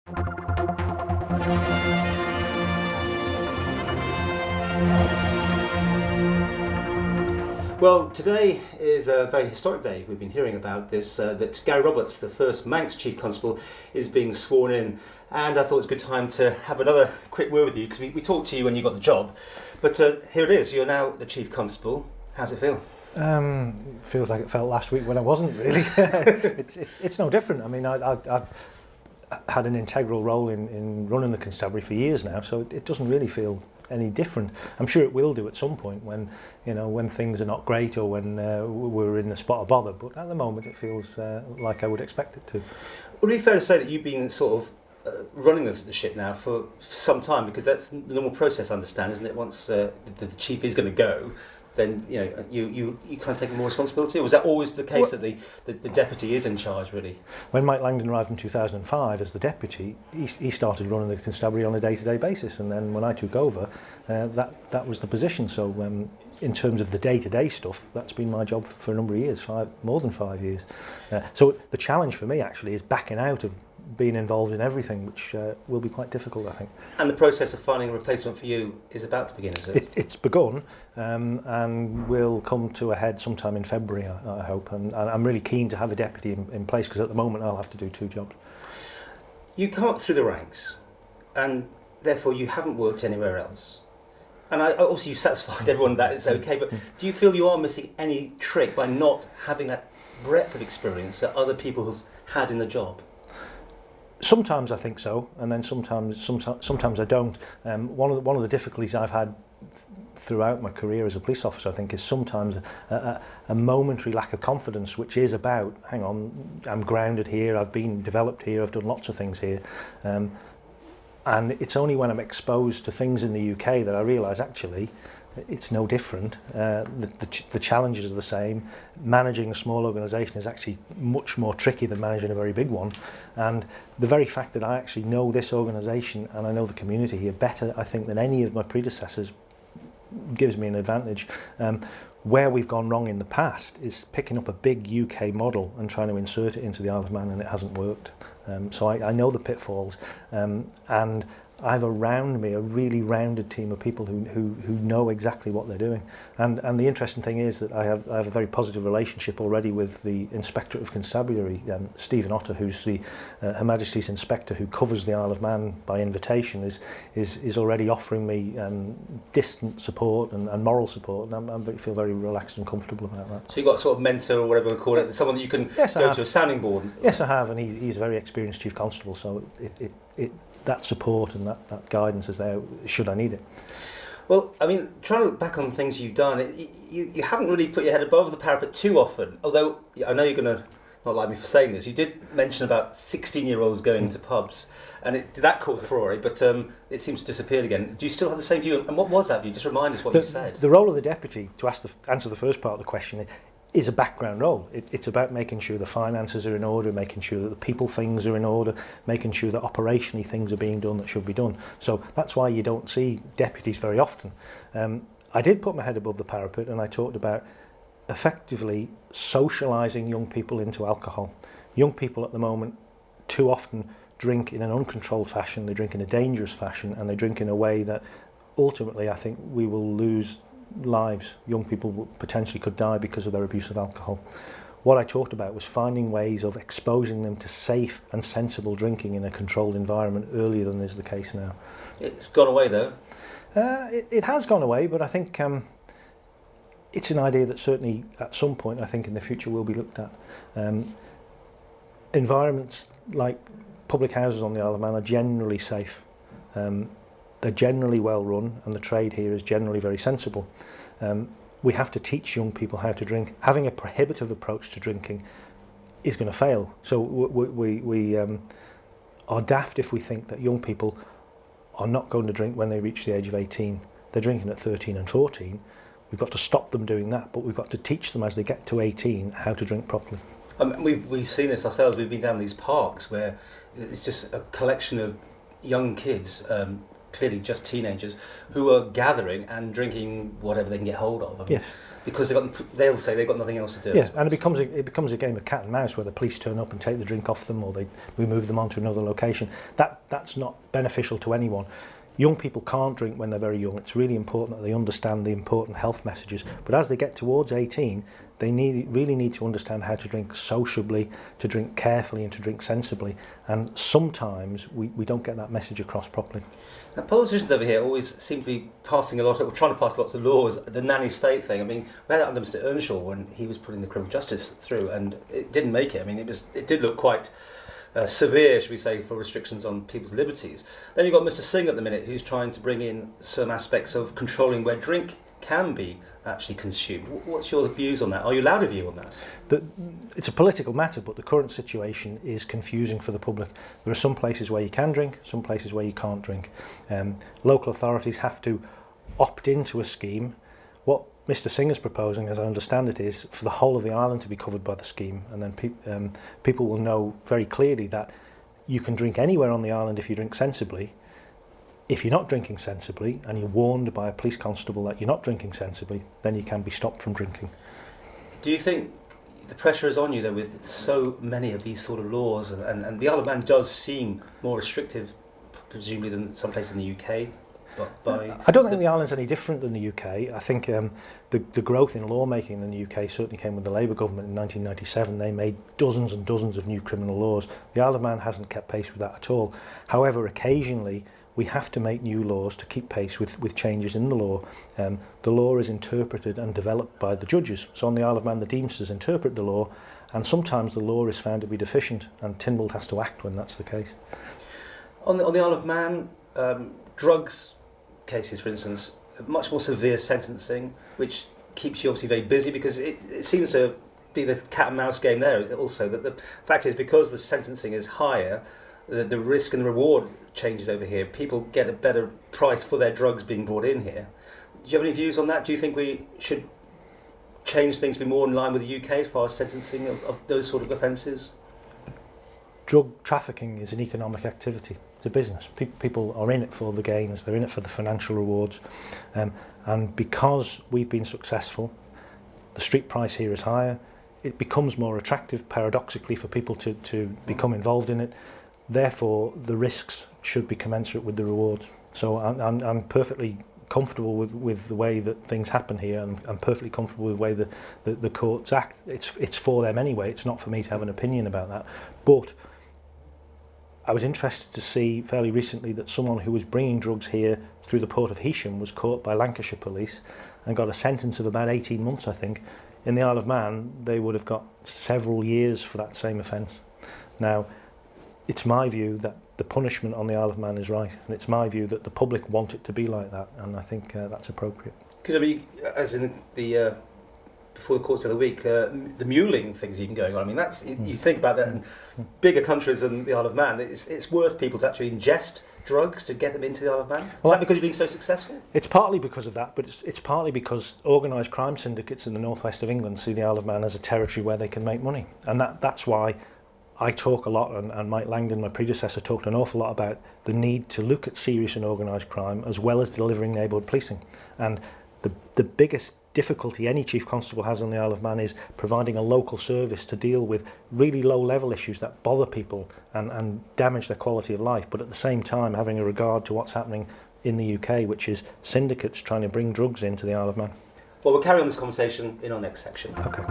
Well, today is a very historic day. We've been hearing about this, that Gary Roberts, the first Manx Chief Constable, is being sworn in. And I thought it was a good time to have another quick word with you, because we talked to you when you got the job. But here it is, you're now the Chief Constable. How's it feel? Feels like it felt last week when I wasn't, really. It's no different. I mean, I've had an integral role in running the constabulary for years now, so it doesn't really feel any different. I'm sure it will do at some point when things are not great or when we're in the spot of bother, but at the moment it feels like I would expect it to. Would it be fair to say that you've been sort of running the ship now for some time, because that's the normal process, I understand, isn't it? Once the chief is going to go, then you kind of take more responsibility, or was that always the case that the deputy is in charge, really? When Mike Langdon arrived in 2005 as the deputy, he started running the constabulary on a day-to-day basis, and then when I took over, that was the position. So in terms of the day-to-day stuff, that's been my job for a number of years, more than 5 years. So the challenge for me actually is backing out of being involved in everything, which will be quite difficult, I think. And the process of finding a replacement for you is about to begin, is it? It's begun, and will come to a head sometime in February, I hope. And I'm really keen to have a deputy in place, because at the moment I'll have to do 2 jobs. You come up through the ranks, and therefore you haven't worked anywhere else. And also you've satisfied everyone that it's okay, but do you feel you are missing any trick by not having that breadth of experience that other people have had in the job? Sometimes I think so, and then sometimes I don't. One of the difficulties I've had throughout my career as a police officer, I think, is sometimes a momentary lack of confidence, which is about, hang on, I'm grounded here, I've been developed here, I've done lots of things here. And it's only when I'm exposed to things in the UK that I realise actually it's no different. The challenges are the same. Managing a small organisation is actually much more tricky than managing a very big one. And the very fact that I actually know this organisation and I know the community here better, I think, than any of my predecessors gives me an advantage. Where we've gone wrong in the past is picking up a big UK model and trying to insert it into the Isle of Man, and it hasn't worked. So I know the pitfalls, and I have around me a really rounded team of people who know exactly what they're doing. And the interesting thing is that I have a very positive relationship already with the Inspector of Constabulary, Stephen Otter, who's the Her Majesty's Inspector who covers the Isle of Man by invitation, is already offering me distant support and moral support, and I feel very relaxed and comfortable about that. So you've got a sort of mentor, or whatever we call it, someone that you can go to a sounding board? Yes, I have, and he's a very experienced Chief Constable, so that support and that guidance is there should I need it. Well, I mean, trying to look back on things you've done, you haven't really put your head above the parapet too often, although I know you're going to not like me for saying this. You did mention about 16-year-olds going into pubs, and that caused a furore, but it seems to have disappeared again. Do you still have the same view? And what was that view? Just remind us what you said. The role of the deputy, to answer the first part of the question, is a background role. It's about making sure the finances are in order, making sure that the people things are in order, making sure that operationally things are being done that should be done. So that's why you don't see deputies very often. I did put my head above the parapet, and I talked about effectively socialising young people into alcohol. Young people at the moment too often drink in an uncontrolled fashion, they drink in a dangerous fashion, and they drink in a way that ultimately I think we will lose lives. Young people potentially could die because of their abuse of alcohol. What I talked about was finding ways of exposing them to safe and sensible drinking in a controlled environment earlier than is the case now. It's gone away though. It has gone away, but I think it's an idea that certainly at some point I think in the future will be looked at. Environments like public houses on the Isle of Man are generally safe. They're generally well run, and the trade here is generally very sensible. We have to teach young people how to drink. Having a prohibitive approach to drinking is going to fail. So we are daft if we think that young people are not going to drink when they reach the age of 18. They're drinking at 13 and 14. We've got to stop them doing that, but we've got to teach them as they get to 18 how to drink properly. We've seen this ourselves. We've been down these parks where it's just a collection of young kids, clearly just teenagers, who are gathering and drinking whatever they can get hold of. Yes. because they'll say they've got nothing else to do. Yes, and it becomes a game of cat and mouse where the police turn up and take the drink off them, or we move them onto another location. That's not beneficial to anyone. Young people can't drink when they're very young. It's really important that they understand the important health messages. But as they get towards 18, they really need to understand how to drink sociably, to drink carefully and to drink sensibly. And sometimes we don't get that message across properly. Now, politicians over here always seem to be passing or trying to pass lots of laws. The nanny state thing, I mean, we had that under Mr Earnshaw when he was putting the criminal justice through, and it didn't make it. I mean, it did look quite severe, should we say, for restrictions on people's liberties. Then you've got Mr Singh at the minute, who's trying to bring in some aspects of controlling where drink can be actually consumed. What's your views on that? Are you allowed a view on that? It's a political matter, but the current situation is confusing for the public. There are some places where you can drink, some places where you can't drink. Local authorities have to opt into a scheme. What Mr Singh is proposing, as I understand it, is for the whole of the island to be covered by the scheme, and then people will know very clearly that you can drink anywhere on the island if you drink sensibly. If you're not drinking sensibly and you're warned by a police constable that you're not drinking sensibly, then you can be stopped from drinking. Do you think the pressure is on you, though, with so many of these sort of laws, and the Isle of Man does seem more restrictive, presumably, than some places in the UK? I don't think the island's any different than the UK. I think the growth in lawmaking in the UK certainly came with the Labour government in 1997. They made dozens and dozens of new criminal laws. The Isle of Man hasn't kept pace with that at all. However, occasionally we have to make new laws to keep pace with changes in the law. The law is interpreted and developed by the judges. So on the Isle of Man, the Deemsters interpret the law, and sometimes the law is found to be deficient, and Tynwald has to act when that's the case. On the Isle of Man, drugs cases, for instance, much more severe sentencing, which keeps you obviously very busy, because it seems to be the cat and mouse game there also, that the fact is, because the sentencing is higher, the risk and the reward changes over here. People get a better price for their drugs being brought in here. Do you have any views on that? Do you think we should change things to be more in line with the UK as far as sentencing of those sort of offences? Drug trafficking is an economic activity. It's a business. People are in it for the gains, they're in it for the financial rewards. And because we've been successful, the street price here is higher, it becomes more attractive, paradoxically, for people to become involved in it. Therefore, the risks should be commensurate with the rewards. So I'm perfectly comfortable with the way that things happen here, and I'm perfectly comfortable with the way the courts act. It's for them anyway. It's not for me to have an opinion about that. But I was interested to see fairly recently that someone who was bringing drugs here through the port of Heysham was caught by Lancashire police and got a sentence of about 18 months, I think. In the Isle of Man, they would have got several years for that same offence. Now, it's my view that the punishment on the Isle of Man is right, and it's my view that the public want it to be like that, and I think that's appropriate. Because I mean, as in the before the courts the other week, the muling thing's even going on. I mean, that's you think about that in bigger countries than the Isle of Man. It's worth people to actually ingest drugs to get them into the Isle of Man. Is that because you're being so successful? It's partly because of that, but it's partly because organised crime syndicates in the northwest of England see the Isle of Man as a territory where they can make money, and that's why I talk a lot, and Mike Langdon, my predecessor, talked an awful lot about the need to look at serious and organised crime as well as delivering neighbourhood policing. And the biggest difficulty any Chief Constable has on the Isle of Man is providing a local service to deal with really low-level issues that bother people and damage their quality of life, but at the same time having a regard to what's happening in the UK, which is syndicates trying to bring drugs into the Isle of Man. Well, we'll carry on this conversation in our next section. Okay.